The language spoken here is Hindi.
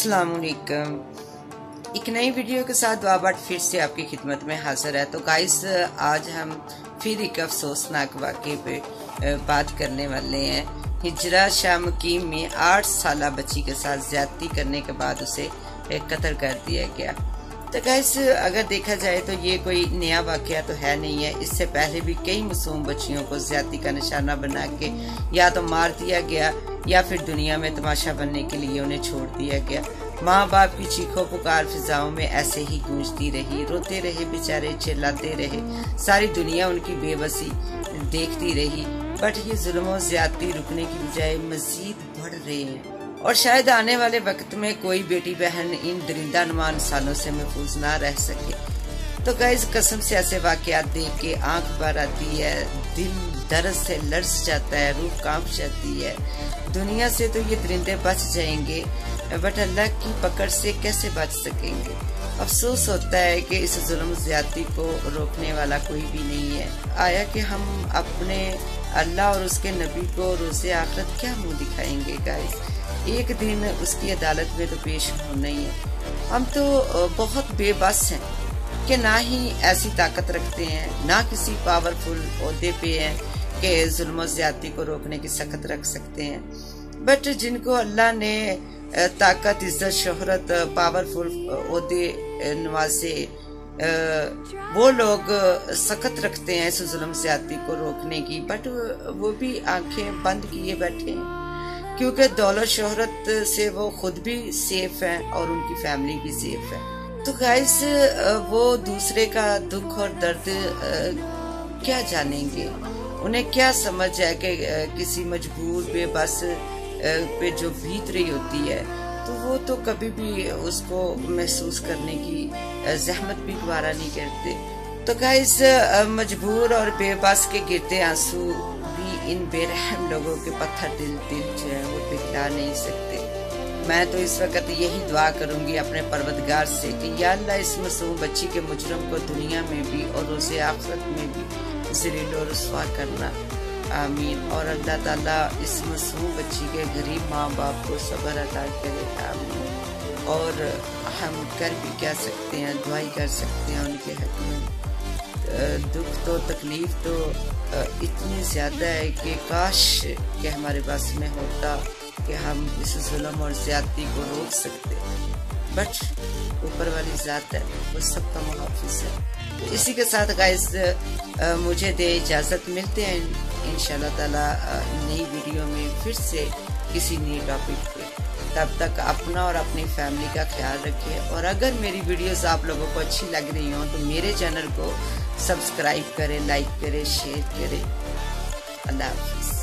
अस्सलाम वालेकुम। एक नई वीडियो के साथ दुआबाट फिर से आपकी खिदमत में हाजिर है। तो गाइस, आज हम फिर एक अफसोसनाक वाक़े पे बात करने वाले हैं। हिजरा शाह मुकीम में 8 साला बच्ची के साथ ज्यादती करने के बाद उसे कत्ल कर दिया गया। तो गाइस, अगर देखा जाए तो ये कोई नया वाक़या तो है नहीं है। इससे पहले भी कई मासूम बच्चियों को ज्यादती का निशाना बना के या तो मार दिया गया या फिर दुनिया में तमाशा बनने के लिए उन्हें छोड़ दिया गया। माँ बाप की चीखों पुकार फिजाओं में ऐसे ही गूंजती रही, रोते रहे बेचारे, चिल्लाते रहे, सारी दुनिया उनकी बेबसी देखती रही। बट ये जुल्म और ज्यादती रुकने की बजाय मजीद बढ़ रहे हैं और शायद आने वाले वक्त में कोई बेटी बहन इन दरिंदा नुमा इंसानों से महफूज ना रह सके। तो गाइस, कसम से ऐसे वाकयात देख के आंख भर आती है, दिल दर्द से लर्ज जाता है, रूह कांप जाती है। दुनिया से तो ये दरिंदे बच जाएंगे, बट अल्लाह की पकड़ से कैसे बच सकेंगे। अफसोस होता है कि इस जुल्म ज्यादती को रोकने वाला कोई भी नहीं है। आया कि हम अपने अल्लाह और उसके नबी को रोज़े आखिरत क्या मुंह दिखाएंगे। गाइस, एक दिन उसकी अदालत में तो पेश होना ही है। हम तो बहुत बेबस हैं कि ना ही ऐसी ताकत रखते हैं, ना किसी पावरफुल ओहदे पे हैं कि जुल्म ज्यादती को रोकने की सख्त रख सकते हैं। बट जिनको अल्लाह ने ताकत, इज्जत, शोहरत, पावरफुल ओहदे नवाजे, वो लोग सख्त रखते हैं इस जुल्म ज्यादती को रोकने की। बट वो भी आंखें बंद किए बैठे हैं, क्योंकि दौलत शोहरत से वो खुद भी सेफ हैं और उनकी फैमिली भी सेफ है। तो गाइस, वो दूसरे का दुख और दर्द क्या जानेंगे? उन्हें क्या समझ है कि किसी मजबूर बेबस पे जो बीत रही होती है, तो वो तो कभी भी उसको महसूस करने की जहमत भी गवारा नहीं करते। तो गाइस, मजबूर और बेबस के गिरते आंसू भी इन बेरहम लोगों के पत्थर दिल जो है वो पिघला नहीं सकते। मैं तो इस वक्त यही दुआ करूंगी अपने परवरदिगार से कि या अल्लाह इस मासूम बच्ची के मुजरम को दुनिया में भी और रोज़े आखिरत में भी ज़लील और रुस्वा करना, आमीन। और अल्लाह ताला इस मासूम बच्ची के गरीब माँ बाप को सब्र अता करे, आमीन। और हम कर भी क्या सकते हैं, दुआई कर सकते हैं उनके हक में। दुख तो तकलीफ तो इतनी ज़्यादा है कि काश कि हमारे पास में होता कि हम इस जुल्म और ज्यादती को रोक सकते। बट ऊपर वाली ज़ात है, वो सबका मुहाफिज है। तो इसी के साथ गाइस, मुझे दे इजाज़त। मिलते हैं इंशाल्लाह ताला नई वीडियो में फिर से किसी नई टॉपिक पे। तब तक अपना और अपनी फैमिली का ख्याल रखें। और अगर मेरी वीडियोस आप लोगों को अच्छी लग रही हो तो मेरे चैनल को सब्सक्राइब करें, लाइक करें, शेयर करें। अल्लाह हाफिज़।